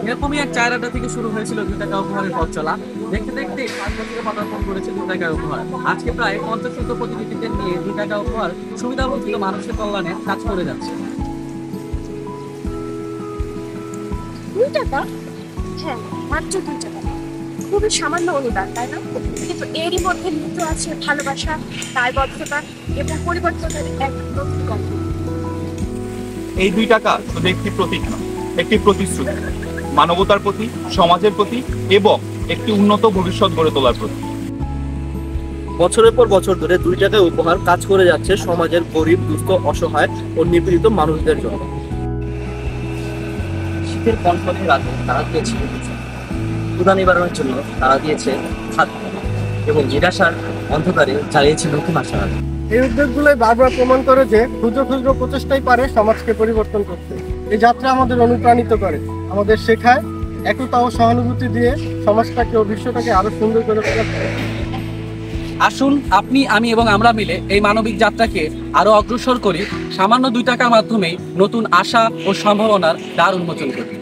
এরকমই এক চায়ের আড্ডা থেকে শুরু হয়েছিল 2 টাকা উপহারের পথ চলা। দেখতে দেখতে 5 বছরে পদার্পণ করেছে 2 টাকা উপহার। আজকে প্রায় 50 শত প্রতিনিধিদের নিয়ে 2 টাকা উপহার সুবিধাবঞ্চিত মানুষের কল্যাণে কাজ করে যাচ্ছে। 2 টাকা? হ্যাঁ, মাত্র 2 টাকা। খুবই সামান্য অনুদান, তাই না? কিন্তু এরই মধ্যে নিহিত আছে ভালোবাসা, দায়বদ্ধতা এবং পরিবর্তনের এক নতুন গল্প। এই 2 টাকা শুধু একটি প্রতীক নয়, একটি প্রতিশ্রুতি মানবতার প্রতি, সমাজের প্রতি এবং একটি উন্নত ভবিষ্যৎ গড়ে তোলার প্রতি। বছরের পর বছর ধরে 2 টাকায় উপহার কাজ করে যাচ্ছে সমাজের গরিব, দুস্থ, অসহায় ও নিপীড়িত মানুষদের জন্য। শীতের কনকনে রাতে তারা দিয়েছে ক্ষুধা নিবারণের জন্য, তারা দিয়েছে খাদ্য এবং নিরাশার অন্ধকারে জ্বালিয়েছে নতুন আশা। এই উদ্যোগগুলোই বারবার প্রমাণ করে যে ক্ষুদ্র ক্ষুদ্র প্রচেষ্টাই পারে সমাজকে পরিবর্তন করতে। এই যাত্রা আমাদের অনুপ্রাণিত করে, আমাদের শেখায় একতা ও সহানুভূতি দিয়ে সমাজটাকে ও বিশ্বটাকে আরো সুন্দর করে তোলা। আসুন আপনি, আমি এবং আমরা মিলে এই মানবিক যাত্রাকে আরো অগ্রসর করি। সামান্য 2 টাকার মাধ্যমে নতুন আশা ও সম্ভাবনার দ্বার উন্মোচন করি।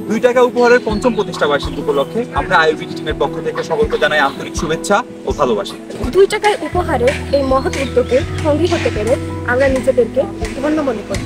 2 টাকা উপহারের 5ম প্রতিষ্ঠা বার্ষিকী উপলক্ষে আমরা আইওবি টিমের পক্ষ থেকে সকলকে জানাই আন্তরিক শুভেচ্ছা ও ভালোবাসা। 2 টাকায় উপহারের এই মহৎ উদ্যোগে সঙ্গী হতে পেরে আমরা নিজেদেরকে ধন্য মনে করি।